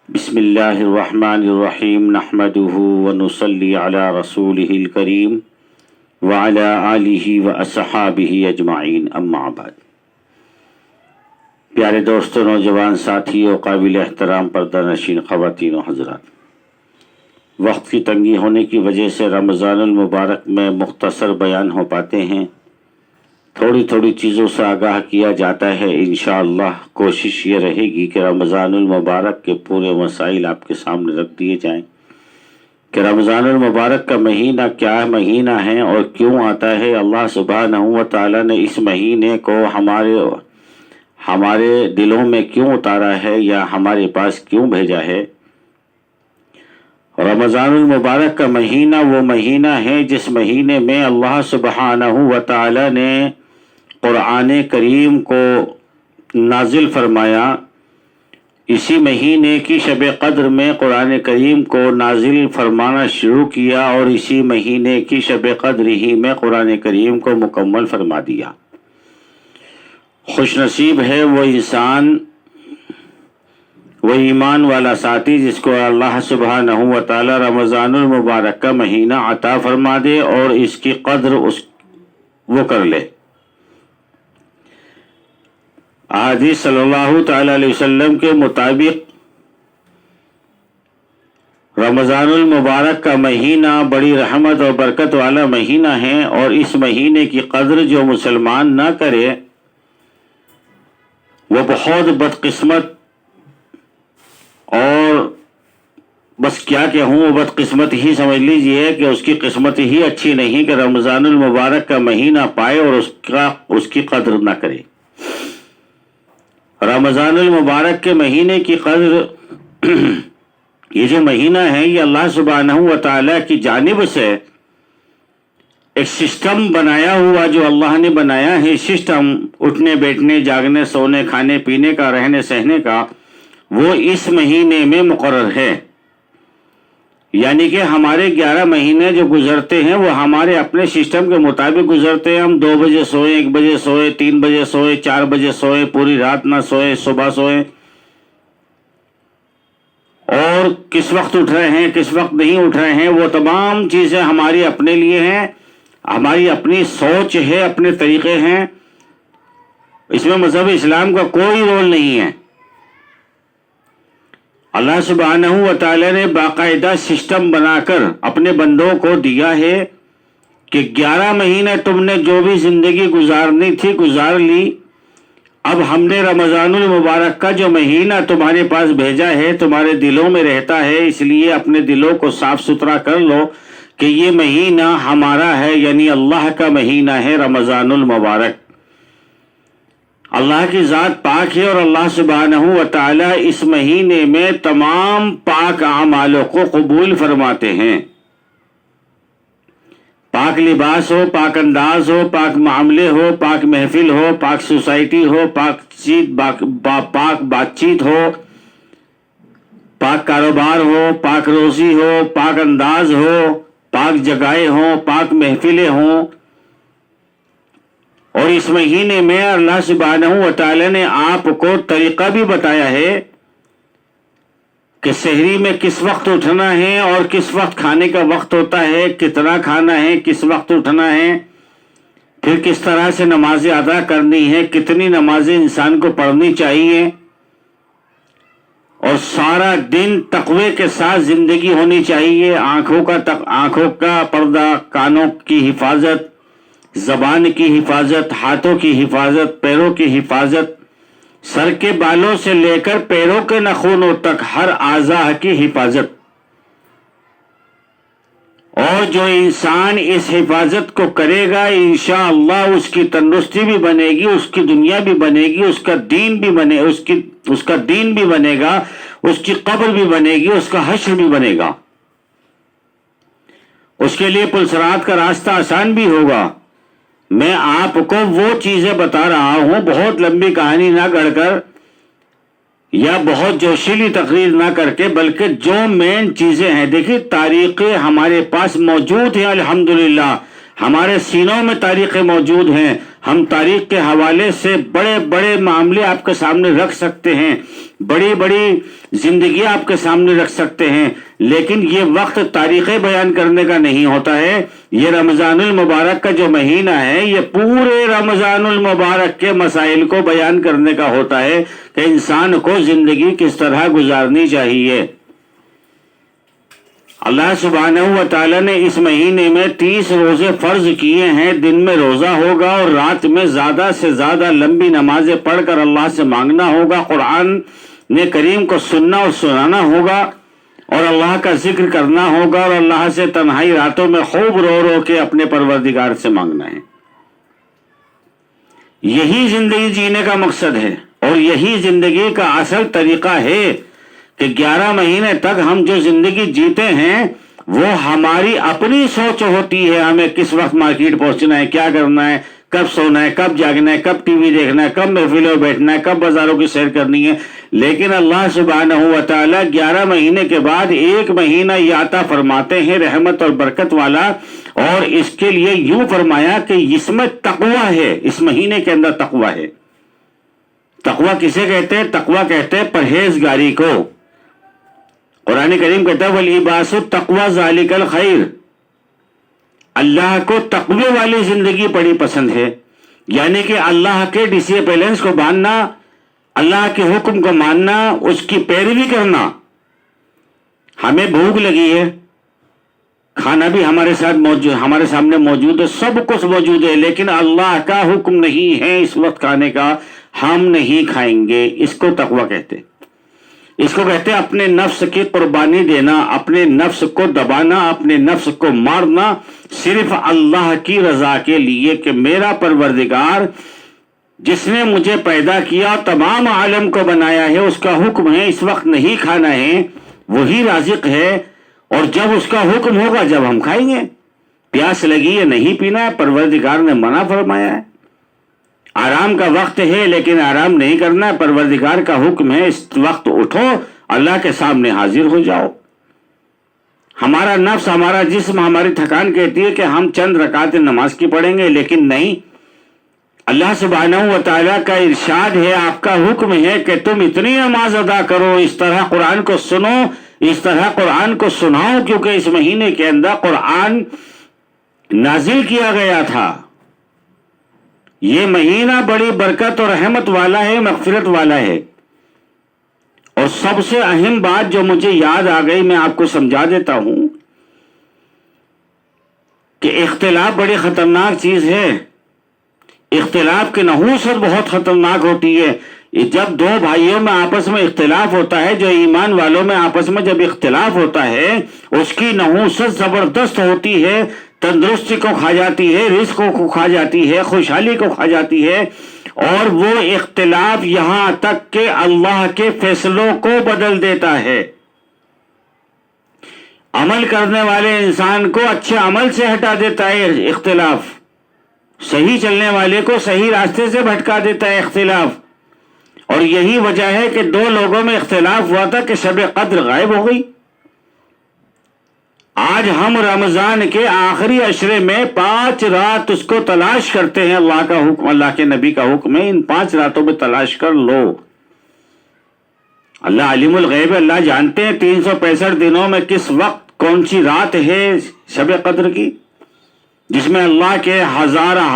بسم اللہ الرحمن الرحیم نحمده ونصلی علی رسولہ الکریم وعلی آلہ واصحابہ اجمعین اما بعد۔ پیارے دوستوں، نوجوان ساتھیوں، قابل احترام پردہ نشین خواتین و حضرات، وقت کی تنگی ہونے کی وجہ سے رمضان المبارک میں مختصر بیان ہو پاتے ہیں، تھوڑی تھوڑی چیزوں سے آگاہ کیا جاتا ہے۔ انشاءاللہ کوشش یہ رہے گی کہ رمضان المبارک کے پورے مسائل آپ کے سامنے رکھ دیے جائیں کہ رمضان المبارک کا مہینہ کیا مہینہ ہے اور کیوں آتا ہے۔ اللہ سبحانہ و تعالیٰ نے اس مہینے کو ہمارے دلوں میں کیوں اتارا ہے یا ہمارے پاس کیوں بھیجا ہے۔ رمضان المبارک کا مہینہ وہ مہینہ ہے جس مہینے میں اللہ سبحانہ و تعالیٰ نے قرآن کریم کو نازل فرمایا۔ اسی مہینے کی شب قدر میں قرآن کریم کو نازل فرمانا شروع کیا اور اسی مہینے کی شب قدر ہی میں قرآن کریم کو مکمل فرما دیا۔ خوش نصیب ہے وہ انسان، وہ ایمان والا ساتھی جس کو اللہ سبحانہ و تعالی رمضان المبارک کا مہینہ عطا فرما دے اور اس کی قدر وہ کر لے۔ احادیث صلی اللہ تعالی علیہ وسلم کے مطابق رمضان المبارک کا مہینہ بڑی رحمت اور برکت والا مہینہ ہے، اور اس مہینے کی قدر جو مسلمان نہ کرے وہ بہت بدقسمت، اور بس کیا کہوں، وہ بدقسمت ہی سمجھ لیجئے کہ اس کی قسمت ہی اچھی نہیں کہ رمضان المبارک کا مہینہ پائے اور اس کی قدر نہ کرے۔ رمضان المبارک کے مہینے کی قدر یہ جو مہینہ ہے یہ اللہ سبحانہ و تعالیٰ کی جانب سے ایک سسٹم بنایا ہوا، جو اللہ نے بنایا ہے سسٹم اٹھنے بیٹھنے جاگنے سونے کھانے پینے کا رہنے سہنے کا، وہ اس مہینے میں مقرر ہے۔ یعنی کہ ہمارے 11 مہینے جو گزرتے ہیں وہ ہمارے اپنے سسٹم کے مطابق گزرتے ہیں۔ ہم 2 بجے سوئے، 1 بجے سوئے، 3 بجے سوئے، 4 بجے سوئے، پوری رات نہ سوئے، صبح سوئے، اور کس وقت اٹھ رہے ہیں کس وقت نہیں اٹھ رہے ہیں، وہ تمام چیزیں ہماری اپنے لیے ہیں، ہماری اپنی سوچ ہے، اپنے طریقے ہیں۔ اس میں مذہب اسلام کا کوئی رول نہیں ہے۔ اللہ سبحانہ و تعالی نے باقاعدہ سسٹم بنا کر اپنے بندوں کو دیا ہے کہ 11 مہینے تم نے جو بھی زندگی گزارنی تھی گزار لی، اب ہم نے رمضان المبارک کا جو مہینہ تمہارے پاس بھیجا ہے تمہارے دلوں میں رہتا ہے، اس لیے اپنے دلوں کو صاف ستھرا کر لو کہ یہ مہینہ ہمارا ہے، یعنی اللہ کا مہینہ ہے رمضان المبارک۔ اللہ کی ذات پاک ہے اور اللہ سبحانہ و تعالی اس مہینے میں تمام پاک اعمالوں کو قبول فرماتے ہیں۔ پاک لباس ہو، پاک انداز ہو، پاک معاملے ہو، پاک محفل ہو، پاک سوسائٹی ہو، پاک بات چیت ہو، پاک کاروبار ہو، پاک روزی ہو، پاک انداز ہو، پاک جگہیں ہوں، پاک محفلیں ہوں۔ اور اس مہینے میں اللہ سبحانہ و تعالی نے آپ کو طریقہ بھی بتایا ہے کہ سحری میں کس وقت اٹھنا ہے اور کس وقت کھانے کا وقت ہوتا ہے، کتنا کھانا ہے، کس وقت اٹھنا ہے، پھر کس طرح سے نمازیں ادا کرنی ہے، کتنی نمازیں انسان کو پڑھنی چاہیے، اور سارا دن تقوی کے ساتھ زندگی ہونی چاہیے۔ آنکھوں کا پردہ، کانوں کی حفاظت، زبان کی حفاظت، ہاتھوں کی حفاظت، پیروں کی حفاظت، سر کے بالوں سے لے کر پیروں کے ناخنوں تک ہر اعضاء کی حفاظت۔ اور جو انسان اس حفاظت کو کرے گا انشاءاللہ اس کی تندرستی بھی بنے گی، اس کی دنیا بھی بنے گی، اس کا دین بھی بنے گا، اس کی قبر بھی بنے گی، اس کا حشر بھی بنے گا، اس کے لیے پلسرات کا راستہ آسان بھی ہوگا۔ میں آپ کو وہ چیزیں بتا رہا ہوں، بہت لمبی کہانی نہ گڑھ کر یا بہت جوشیلی تقریر نہ کر کے، بلکہ جو مین چیزیں ہیں۔ دیکھیے تاریخیں ہمارے پاس موجود ہیں، الحمدللہ ہمارے سینوں میں تاریخیں موجود ہیں۔ ہم تاریخ کے حوالے سے بڑے بڑے معاملے آپ کے سامنے رکھ سکتے ہیں بڑی بڑی زندگی آپ کے سامنے رکھ سکتے ہیں، لیکن یہ وقت تاریخیں بیان کرنے کا نہیں ہوتا ہے۔ یہ رمضان المبارک کا جو مہینہ ہے یہ پورے رمضان المبارک کے مسائل کو بیان کرنے کا ہوتا ہے کہ انسان کو زندگی کس طرح گزارنی چاہیے۔ اللہ سبحانہ و تعالیٰ نے اس مہینے میں 30 روزے فرض کیے ہیں۔ دن میں روزہ ہوگا اور رات میں زیادہ سے زیادہ لمبی نمازیں پڑھ کر اللہ سے مانگنا ہوگا، قرآن نے کریم کو سننا اور سنانا ہوگا، اور اللہ کا ذکر کرنا ہوگا، اور اللہ سے تنہائی راتوں میں خوب رو رو کے اپنے پروردگار سے مانگنا ہے۔ یہی زندگی جینے کا مقصد ہے، اور یہی زندگی کا اصل طریقہ ہے کہ 11 مہینے تک ہم جو زندگی جیتے ہیں وہ ہماری اپنی سوچ ہوتی ہے۔ ہمیں کس وقت مارکیٹ پہنچنا ہے، کیا کرنا ہے، کب سونا ہے، کب جاگنا ہے، کب ٹی وی دیکھنا ہے، کب محفلوں میں بیٹھنا ہے، کب بازاروں کی سیر کرنی ہے۔ لیکن اللہ سبحانہ و تعالیٰ 11 مہینے کے بعد ایک مہینہ یہ عطا فرماتے ہیں رحمت اور برکت والا، اور اس کے لیے یوں فرمایا کہ اس میں تقوی ہے، اس مہینے کے اندر تقوی ہے۔ تقوی کسے کہتے ہیں؟ تقوی کہتے ہیں پرہیزگاری کو۔ قرآن کریم کہتا ہے وَلِبَاسُ التَّقْوَى ذَلِكَ الْخَيْرُ، اللہ کو تقوی والی زندگی بڑی پسند ہے، یعنی کہ اللہ کے ڈسپلنس کو ماننا، اللہ کے حکم کو ماننا، اس کی پیروی کرنا۔ ہمیں بھوک لگی ہے، کھانا بھی ہمارے ساتھ موجود، ہمارے سامنے موجود ہے، سب کچھ موجود ہے، لیکن اللہ کا حکم نہیں ہے اس وقت کھانے کا، ہم نہیں کھائیں گے۔ اس کو تقوی کہتے ہیں۔ اس کو کہتے ہیں اپنے نفس کی قربانی دینا، اپنے نفس کو دبانا، اپنے نفس کو مارنا، صرف اللہ کی رضا کے لیے کہ میرا پروردگار جس نے مجھے پیدا کیا، تمام عالم کو بنایا ہے، اس کا حکم ہے اس وقت نہیں کھانا ہے، وہی رازق ہے، اور جب اس کا حکم ہوگا جب ہم کھائیں گے۔ پیاس لگی ہے، نہیں پینا ہے، پروردگار نے منع فرمایا ہے۔ آرام کا وقت ہے لیکن آرام نہیں کرنا ہے، پروردگار کا حکم ہے اس وقت اٹھو، اللہ کے سامنے حاضر ہو جاؤ۔ ہمارا نفس، ہمارا جسم، ہماری تھکان کہتی ہے کہ ہم چند رکعت نماز کی پڑھیں گے، لیکن نہیں، اللہ سبحانہ و تعالیٰ کا ارشاد ہے، آپ کا حکم ہے کہ تم اتنی نماز ادا کرو، اس طرح قرآن کو سنو، اس طرح قرآن کو سناؤ، کیونکہ اس مہینے کے اندر قرآن نازل کیا گیا تھا۔ یہ مہینہ بڑی برکت اور رحمت والا ہے، مغفرت والا ہے۔ اور سب سے اہم بات جو مجھے یاد آ گئی، میں آپ کو سمجھا دیتا ہوں کہ اختلاف بڑی خطرناک چیز ہے۔ اختلاف کی نحوست بہت خطرناک ہوتی ہے۔ جب دو بھائیوں میں آپس میں اختلاف ہوتا ہے، جو ایمان والوں میں آپس میں جب اختلاف ہوتا ہے، اس کی نحوست زبردست ہوتی ہے، تندرستی کو کھا جاتی ہے، رزق کو کھا جاتی ہے، خوشحالی کو کھا جاتی ہے، اور وہ اختلاف یہاں تک کہ اللہ کے فیصلوں کو بدل دیتا ہے۔ عمل کرنے والے انسان کو اچھے عمل سے ہٹا دیتا ہے اختلاف، صحیح چلنے والے کو صحیح راستے سے بھٹکا دیتا ہے اختلاف۔ اور یہی وجہ ہے کہ دو لوگوں میں اختلاف ہوا تھا کہ شب قدر غائب ہو گئی۔ آج ہم رمضان کے آخری عشرے میں 5 رات اس کو تلاش کرتے ہیں، اللہ کا حکم، اللہ کے نبی کا حکم ہے ان 5 راتوں میں تلاش کر لو۔ اللہ علیم الغیب، اللہ جانتے ہیں 365 دنوں میں کس وقت کون سی رات ہے شب قدر کی، جس میں اللہ کے ہزارہ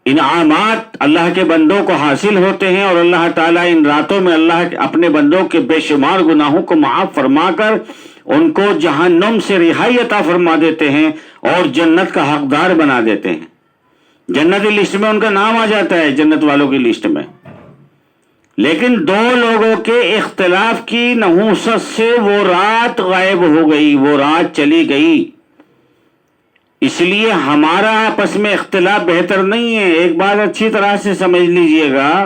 انعامات اللہ کے بندوں کو حاصل ہوتے ہیں، اور اللہ تعالیٰ ان راتوں میں اللہ اپنے بندوں کے بے شمار گناہوں کو معاف فرما کر ان کو جہنم سے رہائی عطا فرما دیتے ہیں اور جنت کا حقدار بنا دیتے ہیں۔ جنتی لسٹ میں ان کا نام آ جاتا ہے، جنت والوں کی لسٹ میں۔ لیکن دو لوگوں کے اختلاف کی نحوست سے وہ رات غائب ہو گئی، وہ رات چلی گئی۔ اس لیے ہمارا آپس میں اختلاف بہتر نہیں ہے۔ ایک بات اچھی طرح سے سمجھ لیجئے گا،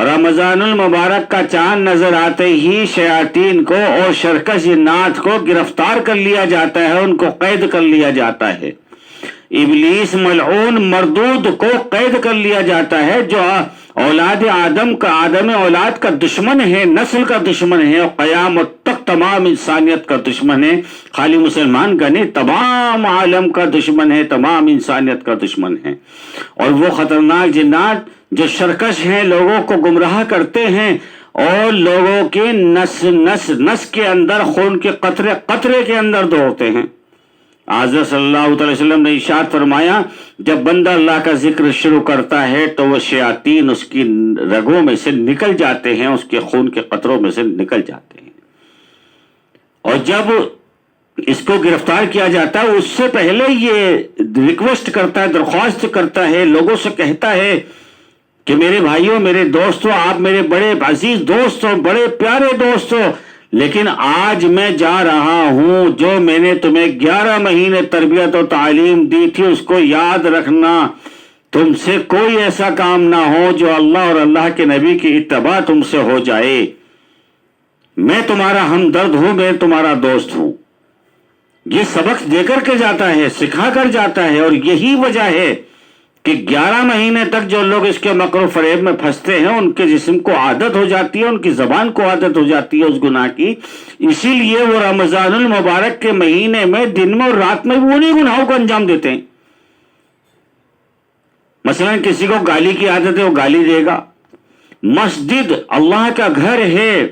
رمضان المبارک کا چاند نظر آتے ہی شیاطین کو اور شرکش جنات کو گرفتار کر لیا جاتا ہے، ان کو قید کر لیا جاتا ہے۔ ابلیس ملعون مردود کو قید کر لیا جاتا ہے، جو اولاد آدم اولاد کا دشمن ہے، نسل کا دشمن ہے، اور قیامت تک تمام انسانیت کا دشمن ہے۔ خالی مسلمان کا نہیں، تمام عالم کا دشمن ہے، تمام انسانیت کا دشمن ہے۔ اور وہ خطرناک جنات جو شرکش ہیں، لوگوں کو گمراہ کرتے ہیں اور لوگوں کے نس کے اندر خون کے قطرے قطرے کے اندر دوڑتے ہیں۔ حضرت صلی اللہ علیہ وسلم نے ارشاد فرمایا جب بندہ اللہ کا ذکر شروع کرتا ہے تو وہ شیاطین اس کی رگوں میں سے نکل جاتے ہیں، اس کے خون کے قطروں میں سے نکل جاتے ہیں۔ اور جب اس کو گرفتار کیا جاتا ہے اس سے پہلے یہ ریکویسٹ کرتا ہے، درخواست کرتا ہے، لوگوں سے کہتا ہے کہ میرے بھائیوں، میرے دوستوں، آپ میرے بڑے عزیز دوست ہو، بڑے پیارے دوست ہو، لیکن آج میں جا رہا ہوں، جو میں نے تمہیں 11 مہینے تربیت و تعلیم دی تھی اس کو یاد رکھنا، تم سے کوئی ایسا کام نہ ہو جو اللہ اور اللہ کے نبی کی اتباع تم سے ہو جائے، میں تمہارا ہمدرد ہوں، میں تمہارا دوست ہوں۔ یہ سبق دے کر کے جاتا ہے، سکھا کر جاتا ہے، اور یہی وجہ ہے کہ 11 مہینے تک جو لوگ اس کے مکر و فریب میں پھنستے ہیں ان کے جسم کو عادت ہو جاتی ہے، ان کی زبان کو عادت ہو جاتی ہے اس گناہ کی، اسی لیے وہ رمضان المبارک کے مہینے میں دن میں اور رات میں بھی انہی گناہوں کو انجام دیتے ہیں۔ مثلا کسی کو گالی کی عادت ہے، وہ گالی دے گا۔ مسجد اللہ کا گھر ہے،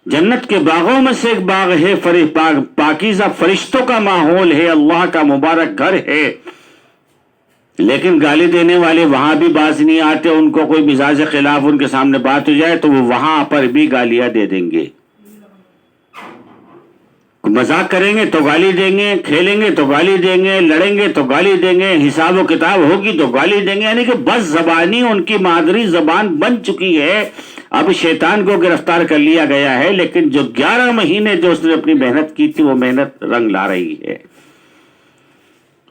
جنت کے باغوں میں سے ایک باغ ہے، پاکیزہ فرشتوں کا ماحول ہے، اللہ کا مبارک گھر ہے، لیکن گالی دینے والے وہاں بھی باز نہیں آتے، ان کو کوئی مزاج خلاف ان کے سامنے بات ہو جائے تو وہ وہاں پر بھی گالیاں دے دیں گے، مذاق کریں گے تو گالی دیں گے، کھیلیں گے تو گالی دیں گے، لڑیں گے تو گالی دیں گے، حساب و کتاب ہوگی تو گالی دیں گے، یعنی کہ بس زبانی ان کی مادری زبان بن چکی ہے۔ اب شیطان کو گرفتار کر لیا گیا ہے، لیکن جو 11 مہینے جو اس نے اپنی محنت کی تھی وہ محنت رنگ لا رہی ہے۔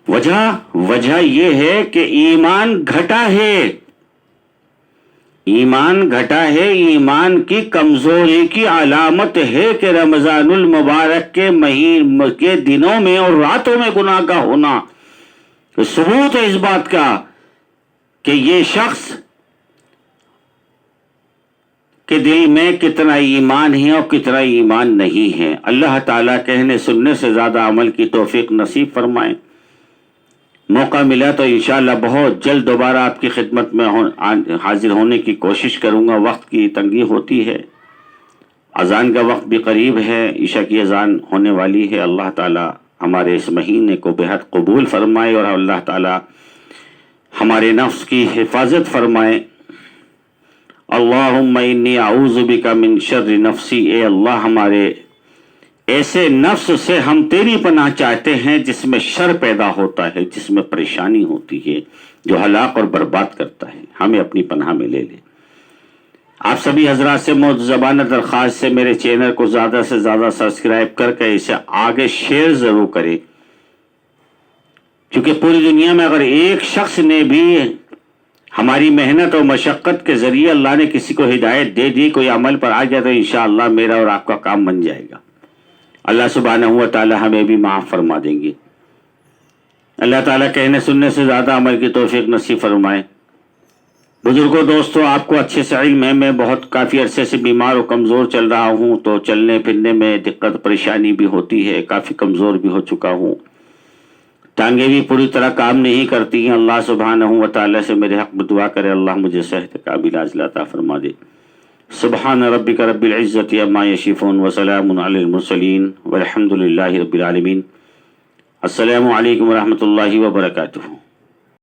وجہ یہ ہے کہ ایمان گھٹا ہے، ایمان گھٹا ہے، ایمان کی کمزوری کی علامت ہے کہ رمضان المبارک کے مہینے کے دنوں میں اور راتوں میں گناہ کا ہونا ثبوت ہے اس بات کا کہ یہ شخص کے دل میں کتنا ایمان ہے اور کتنا ایمان نہیں ہے۔ اللہ تعالیٰ کہنے سننے سے زیادہ عمل کی توفیق نصیب فرمائیں۔ موقع ملا تو انشاءاللہ بہت جلد دوبارہ آپ کی خدمت میں حاضر ہونے کی کوشش کروں گا۔ وقت کی تنگی ہوتی ہے، اذان کا وقت بھی قریب ہے، عشاء کی اذان ہونے والی ہے۔ اللہ تعالیٰ ہمارے اس مہینے کو بہت قبول فرمائے اور اللہ تعالیٰ ہمارے نفس کی حفاظت فرمائے۔ اللہم انی اعوذ بک من شر نفسی، اے اللہ ہمارے ایسے نفس سے ہم تیری پناہ چاہتے ہیں جس میں شر پیدا ہوتا ہے، جس میں پریشانی ہوتی ہے، جو ہلاک اور برباد کرتا ہے، ہمیں اپنی پناہ میں لے لے۔ آپ سبھی حضرات سے معتزبانہ درخواست سے میرے چینل کو زیادہ سے زیادہ سبسکرائب کر کے اسے آگے شیئر ضرور کریں، کیونکہ پوری دنیا میں اگر ایک شخص نے بھی ہماری محنت اور مشقت کے ذریعے اللہ نے کسی کو ہدایت دے دی، کوئی عمل پر آ گیا، تو انشاءاللہ میرا اور آپ کا کام بن جائے گا۔ اللہ سبحانہ و تعالی ہمیں بھی معاف فرما دیں گے۔ اللہ تعالیٰ کہنے سننے سے زیادہ عمل کی توفیق نصیب فرمائے۔ بزرگوں، دوستوں، آپ کو اچھے سے علم ہے میں بہت کافی عرصے سے بیمار و کمزور چل رہا ہوں، تو چلنے پھرنے میں دقت پریشانی بھی ہوتی ہے، کافی کمزور بھی ہو چکا ہوں، ٹانگیں بھی پوری طرح کام نہیں کرتی ہیں۔ اللہ سبحانہ و تعالیٰ سے میرے حق میں دعا کرے اللہ مجھے صحت کامل عاجلہ عطا فرما دے۔ سبحان ربک رب العزت عما یصفون وسلام علی المرسلین والحمد للہ رب العالمین۔ السلام علیکم ورحمۃ اللہ وبرکاتہ۔